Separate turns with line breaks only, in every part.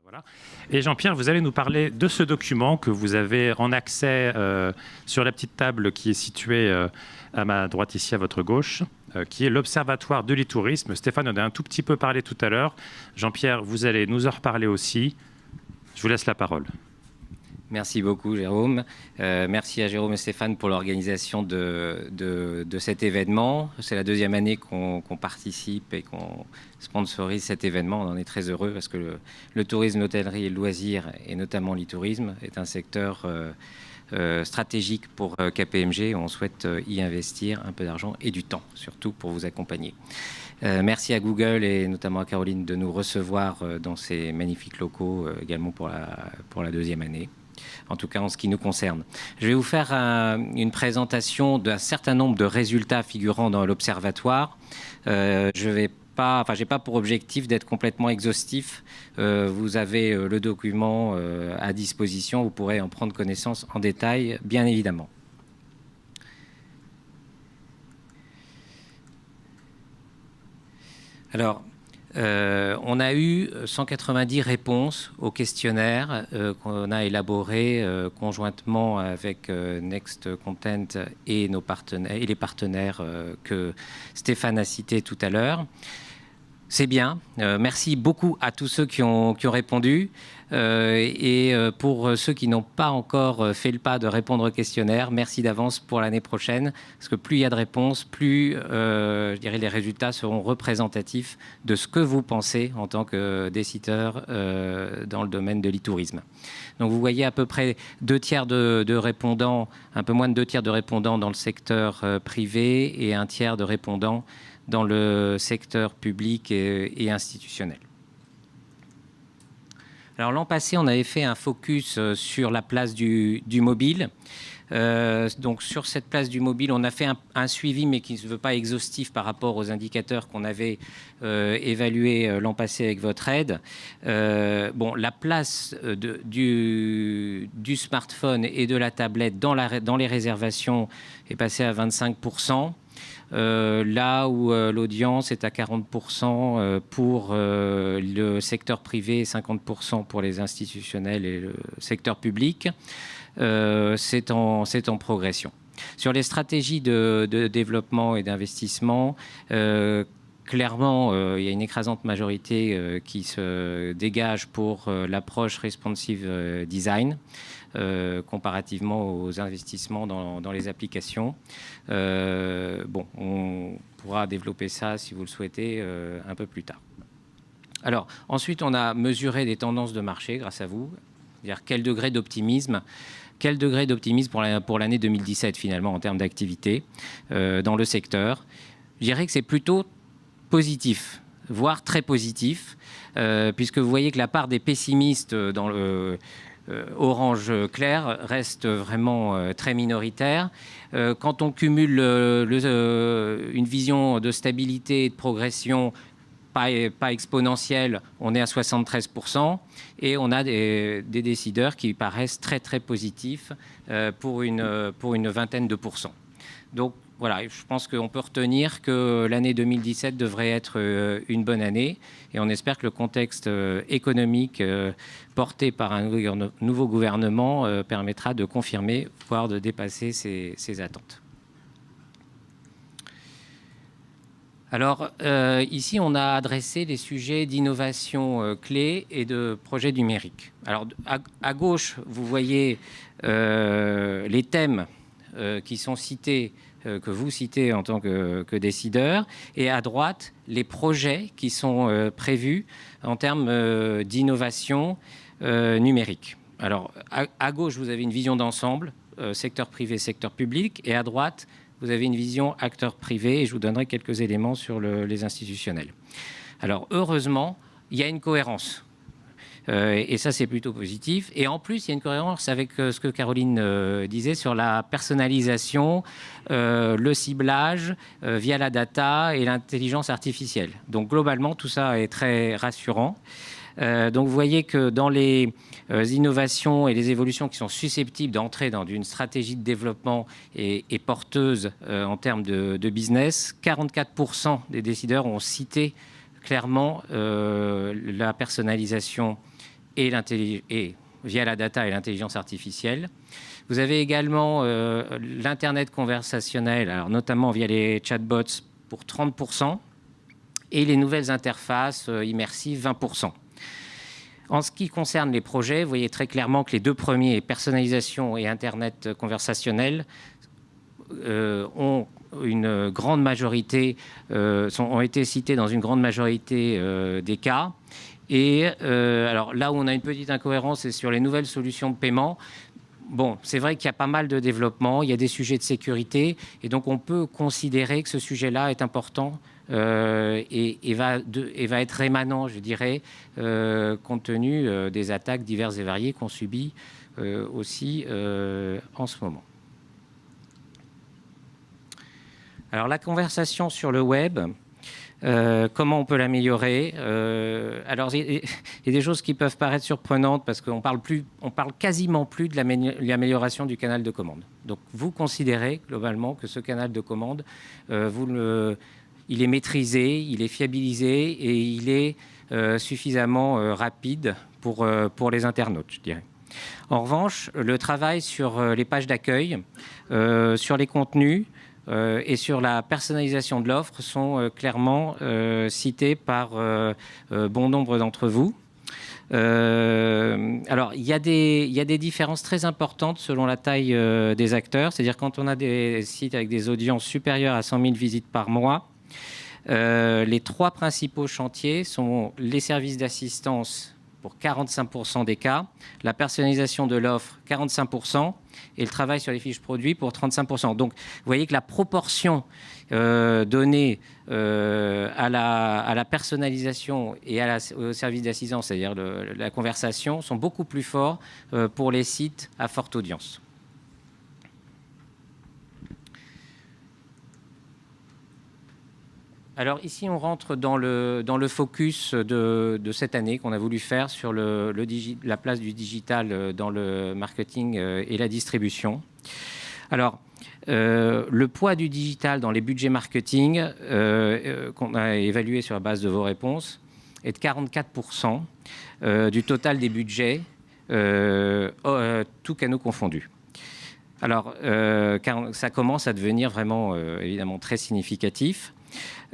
Voilà. Et Jean-Pierre, vous allez nous parler de ce document que vous avez en accès sur la petite table qui est située à ma droite ici, à votre gauche, qui est l'Observatoire de l'e-tourisme. Stéphane en a un tout petit peu parlé tout à l'heure. Jean-Pierre, vous allez nous en reparler aussi. Je vous laisse la parole.
Merci beaucoup, Jérôme. Merci à Jérôme et Stéphane pour l'organisation de cet événement. C'est la deuxième année qu'on participe et qu'on sponsorise cet événement. On en est très heureux parce que le tourisme, l'hôtellerie et le loisir, et notamment l'e-tourisme, est un secteur stratégique pour KPMG. On souhaite y investir un peu d'argent et du temps, surtout pour vous accompagner. Merci à Google et notamment à Caroline de nous recevoir dans ces magnifiques locaux également pour la deuxième année. En tout cas en ce qui nous concerne. Je vais vous faire une présentation d'un certain nombre de résultats figurant dans l'Observatoire. J'ai pas pour objectif d'être complètement exhaustif. Vous avez le document à disposition, vous pourrez en prendre connaissance en détail, bien évidemment. Alors, on a eu 190 réponses au questionnaire qu'on a élaboré conjointement avec Next Content et nos partenaires et les partenaires que Stéphane a cités tout à l'heure. C'est bien. Merci beaucoup à tous ceux qui ont répondu. Et pour ceux qui n'ont pas encore fait le pas de répondre au questionnaire, merci d'avance pour l'année prochaine. Parce que plus il y a de réponses, plus je dirais, les résultats seront représentatifs de ce que vous pensez en tant que décideur dans le domaine de l'e-tourisme. Donc vous voyez à peu près 2 tiers de répondants, un peu moins de 2 tiers de répondants dans le secteur privé et 1 tiers de répondants dans le secteur public et institutionnel. Alors l'an passé, on avait fait un focus sur la place du mobile. Donc sur cette place du mobile, on a fait un suivi, mais qui ne se veut pas exhaustif par rapport aux indicateurs qu'on avait évalués l'an passé avec votre aide. La place du smartphone et de la tablette dans les réservations est passée à 25%. Là où l'audience est à 40% pour le secteur privé et 50% pour les institutionnels et le secteur public, c'est en progression. Sur les stratégies de développement et d'investissement, clairement, il y a une écrasante majorité qui se dégage pour l'approche responsive design. Comparativement aux investissements dans les applications. On pourra développer ça, si vous le souhaitez, un peu plus tard. Alors, ensuite, on a mesuré des tendances de marché grâce à vous. C'est-à-dire quel degré d'optimisme pour l'année 2017, finalement, en termes d'activité dans le secteur. Je dirais que c'est plutôt positif, voire très positif, puisque vous voyez que la part des pessimistes dans le orange clair reste vraiment très minoritaire. Quand on cumule une vision de stabilité et de progression pas exponentielle, on est à 73%, et on a des décideurs qui paraissent très très positifs pour une vingtaine de pourcents. Donc voilà, je pense qu'on peut retenir que l'année 2017 devrait être une bonne année, et on espère que le contexte économique porté par un nouveau gouvernement permettra de confirmer, voire de dépasser ces attentes. Alors, ici, on a adressé les sujets d'innovation clés et de projets numériques. Alors, à gauche, vous voyez les thèmes qui sont cités, que vous citez en tant que décideur, et à droite, les projets qui sont prévus en termes d'innovation numérique. Alors, à gauche, vous avez une vision d'ensemble, secteur privé, secteur public, et à droite, vous avez une vision acteur privé, et je vous donnerai quelques éléments sur les institutionnels. Alors, heureusement, il y a une cohérence. Et ça, c'est plutôt positif. Et en plus, il y a une cohérence avec ce que Caroline disait sur la personnalisation, le ciblage via la data et l'intelligence artificielle. Donc, globalement, tout ça est très rassurant. Donc, vous voyez que dans les innovations et les évolutions qui sont susceptibles d'entrer dans une stratégie de développement et porteuses en termes de business, 44% des décideurs ont cité clairement la personnalisation et via la data et l'intelligence artificielle. Vous avez également l'Internet conversationnel, alors notamment via les chatbots pour 30%, et les nouvelles interfaces immersives 20%. En ce qui concerne les projets, vous voyez très clairement que les deux premiers, personnalisation et Internet conversationnel, ont une grande majorité, ont été cités dans une grande majorité des cas. Et alors là où on a une petite incohérence, c'est sur les nouvelles solutions de paiement. Bon, c'est vrai qu'il y a pas mal de développement, il y a des sujets de sécurité, et donc on peut considérer que ce sujet-là est important et va être rémanent, je dirais, compte tenu des attaques diverses et variées qu'on subit aussi en ce moment. Alors la conversation sur le web, comment on peut l'améliorer? Alors il y a des choses qui peuvent paraître surprenantes parce qu'on parle quasiment plus de l'amélioration du canal de commande. Donc vous considérez globalement que ce canal de commande, il est maîtrisé, il est fiabilisé et il est suffisamment rapide pour les internautes, je dirais. En revanche, le travail sur les pages d'accueil, sur les contenus, et sur la personnalisation de l'offre sont clairement cités par bon nombre d'entre vous. Alors, il y a des différences très importantes selon la taille des acteurs. C'est-à-dire quand on a des sites avec des audiences supérieures à 100 000 visites par mois, les trois principaux chantiers sont les services d'assistance pour 45% des cas, la personnalisation de l'offre 45%, et le travail sur les fiches produits pour 35%. Donc, vous voyez que la proportion donnée à la personnalisation et au service d'assistance, c'est-à-dire la conversation, sont beaucoup plus forts pour les sites à forte audience. Alors ici, on rentre dans le focus de cette année qu'on a voulu faire sur la place du digital dans le marketing et la distribution. Alors, le poids du digital dans les budgets marketing qu'on a évalué sur la base de vos réponses est de 44% du total des budgets, tous canaux confondus. Alors, ça commence à devenir vraiment, évidemment, très significatif.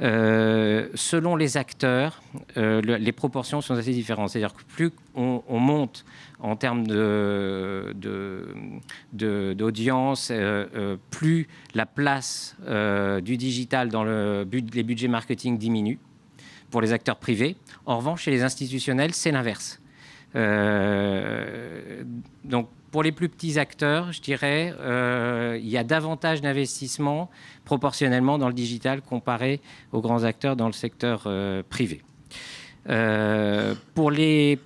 Selon les acteurs, les proportions sont assez différentes. C'est-à-dire que plus on monte en termes d'audience, plus la place du digital dans les budgets marketing diminue pour les acteurs privés. En revanche, chez les institutionnels, c'est l'inverse. Donc, pour les plus petits acteurs, je dirais, il y a davantage d'investissements proportionnellement dans le digital comparé aux grands acteurs dans le secteur privé. Pour les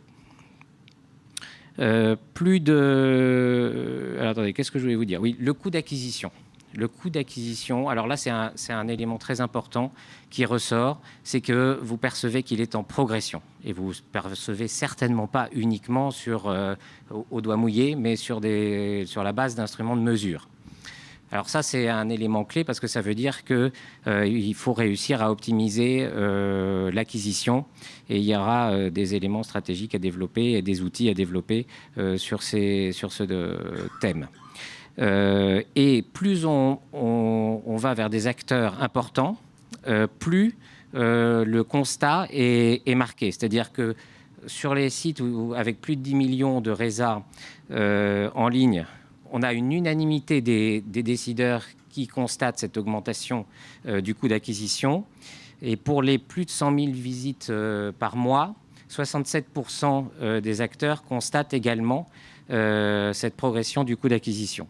plus de... Alors, attendez, qu'est-ce que je voulais vous dire? Oui, le coût d'acquisition. Le coût d'acquisition, alors là, c'est un élément très important qui ressort, c'est que vous percevez qu'il est en progression. Et vous ne percevez certainement pas uniquement au doigt mouillé, mais sur la base d'instruments de mesure. Alors ça, c'est un élément clé parce que ça veut dire qu'il faut réussir à optimiser l'acquisition et il y aura des éléments stratégiques à développer et des outils à développer sur ce thème. Et plus on va vers des acteurs importants, plus le constat est marqué. C'est-à-dire que sur les sites avec plus de 10 millions de résas en ligne, on a une unanimité des décideurs qui constatent cette augmentation du coût d'acquisition. Et pour les plus de 100 000 visites par mois, 67% des acteurs constatent également cette progression du coût d'acquisition.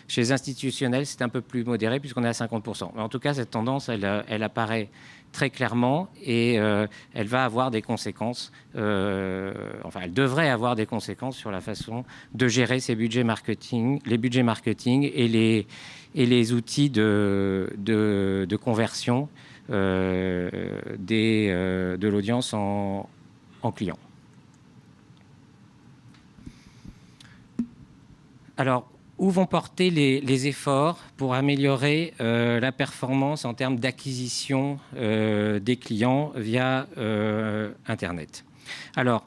Chez les institutionnels, c'est un peu plus modéré puisqu'on est à 50%. Mais en tout cas, cette tendance, elle apparaît très clairement et elle va avoir des conséquences, elle devrait avoir des conséquences sur la façon de gérer ces budgets marketing, les budgets marketing et les outils de conversion de l'audience en client. Alors, où vont porter les efforts pour améliorer la performance en termes d'acquisition des clients via Internet? Alors,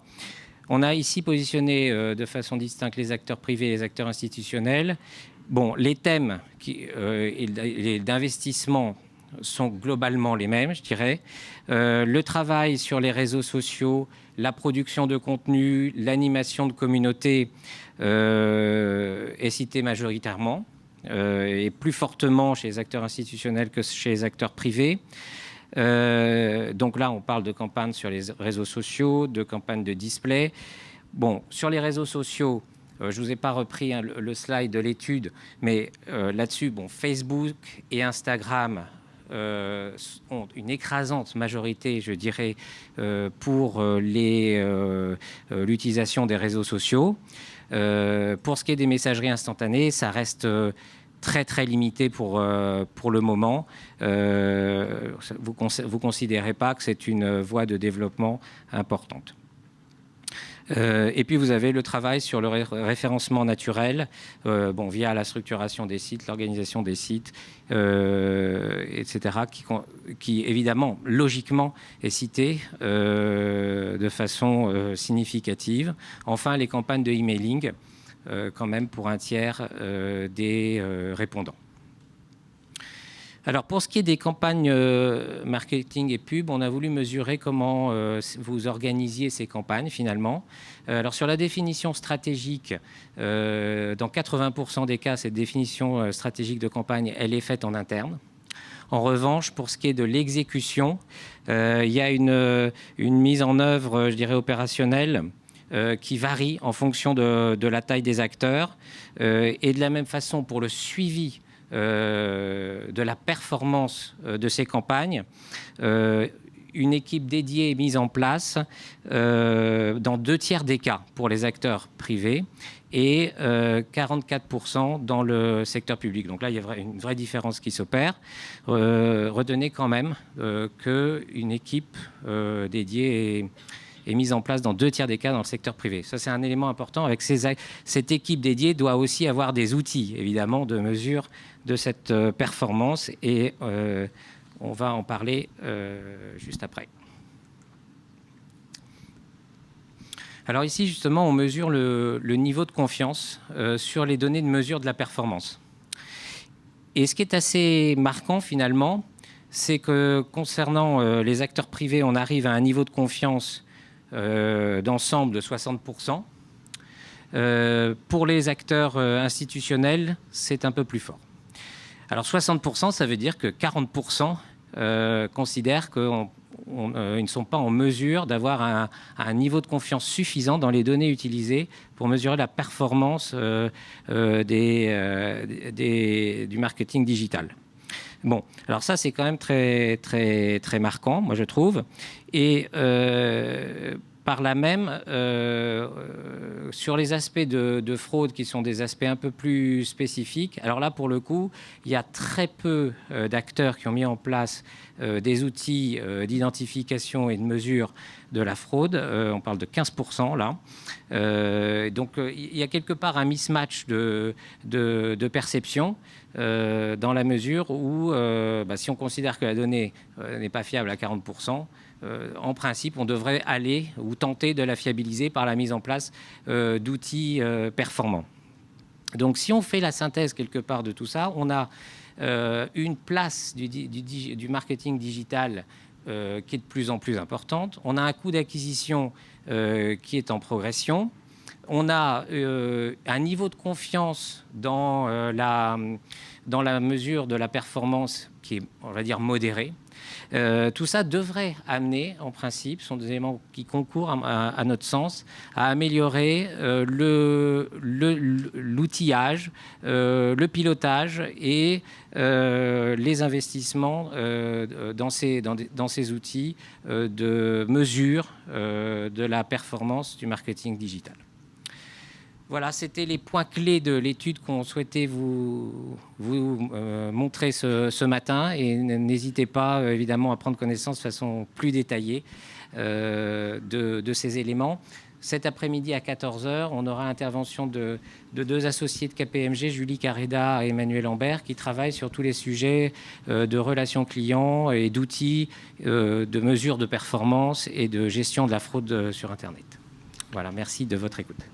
On a ici positionné de façon distincte les acteurs privés et les acteurs institutionnels. Bon, les thèmes d'investissement sont globalement les mêmes, je dirais. Le travail sur les réseaux sociaux, la production de contenu, l'animation de communautés est cité majoritairement et plus fortement chez les acteurs institutionnels que chez les acteurs privés. Donc là, on parle de campagnes sur les réseaux sociaux, de campagnes de display. Bon, sur les réseaux sociaux, je ne vous ai pas repris le slide de l'étude, mais là-dessus, bon, Facebook et Instagram ont une écrasante majorité, je dirais, pour l'utilisation des réseaux sociaux. Pour ce qui est des messageries instantanées, ça reste très très limité pour le moment. Vous considérez pas que c'est une voie de développement importante. Et puis vous avez le travail sur le référencement naturel, via la structuration des sites, l'organisation des sites, etc., qui évidemment, logiquement, est cité de façon significative. Enfin, les campagnes de emailing, quand même pour un tiers des répondants. Alors, pour ce qui est des campagnes marketing et pub, on a voulu mesurer comment vous organisiez ces campagnes, finalement. Alors, sur la définition stratégique, dans 80% des cas, cette définition stratégique de campagne, elle est faite en interne. En revanche, pour ce qui est de l'exécution, il y a une mise en œuvre, je dirais, opérationnelle, qui varie en fonction de la taille des acteurs. Et de la même façon, pour le suivi de la performance de ces campagnes, une équipe dédiée est mise en place dans 2 tiers des cas pour les acteurs privés et 44% dans le secteur public. Donc là, il y a une vraie différence qui s'opère. Retenez quand même qu'une équipe dédiée est mise en place dans 2 tiers des cas dans le secteur privé. Ça, c'est un élément important. Avec cette équipe dédiée doit aussi avoir des outils, évidemment, de mesure de cette performance. Et on va en parler juste après. Alors ici, justement, on mesure le niveau de confiance sur les données de mesure de la performance. Et ce qui est assez marquant, finalement, c'est que concernant les acteurs privés, on arrive à un niveau de confiance d'ensemble de 60%. Pour les acteurs institutionnels, c'est un peu plus fort. Alors 60%, ça veut dire que 40% considèrent qu'ils ne sont pas en mesure d'avoir un niveau de confiance suffisant dans les données utilisées pour mesurer la performance du marketing digital. Bon, alors ça, c'est quand même très, très, très marquant, moi, je trouve. Et par là même, sur les aspects de fraude qui sont des aspects un peu plus spécifiques, alors là, pour le coup, il y a très peu d'acteurs qui ont mis en place des outils d'identification et de mesure de la fraude. On parle de 15% là. Donc, il y a quelque part un mismatch de perception dans la mesure où, si on considère que la donnée n'est pas fiable à 40%, en principe, on devrait aller ou tenter de la fiabiliser par la mise en place d'outils performants. Donc, si on fait la synthèse quelque part de tout ça, on a une place du marketing digital qui est de plus en plus importante. On a un coût d'acquisition qui est en progression. On a un niveau de confiance dans la mesure de la performance qui est, on va dire, modéré. Tout ça devrait amener, en principe, sont des éléments qui concourent à notre sens, à améliorer l'outillage, le pilotage et les investissements dans ces outils de mesure de la performance du marketing digital. Voilà, c'était les points clés de l'étude qu'on souhaitait vous montrer ce matin. Et n'hésitez pas, évidemment, à prendre connaissance de façon plus détaillée de ces éléments. Cet après-midi, à 14h, on aura intervention de 2 associés de KPMG, Julie Carreda et Emmanuel Lambert, qui travaillent sur tous les sujets de relations clients et d'outils de mesure de performance et de gestion de la fraude sur Internet. Voilà, merci de votre écoute.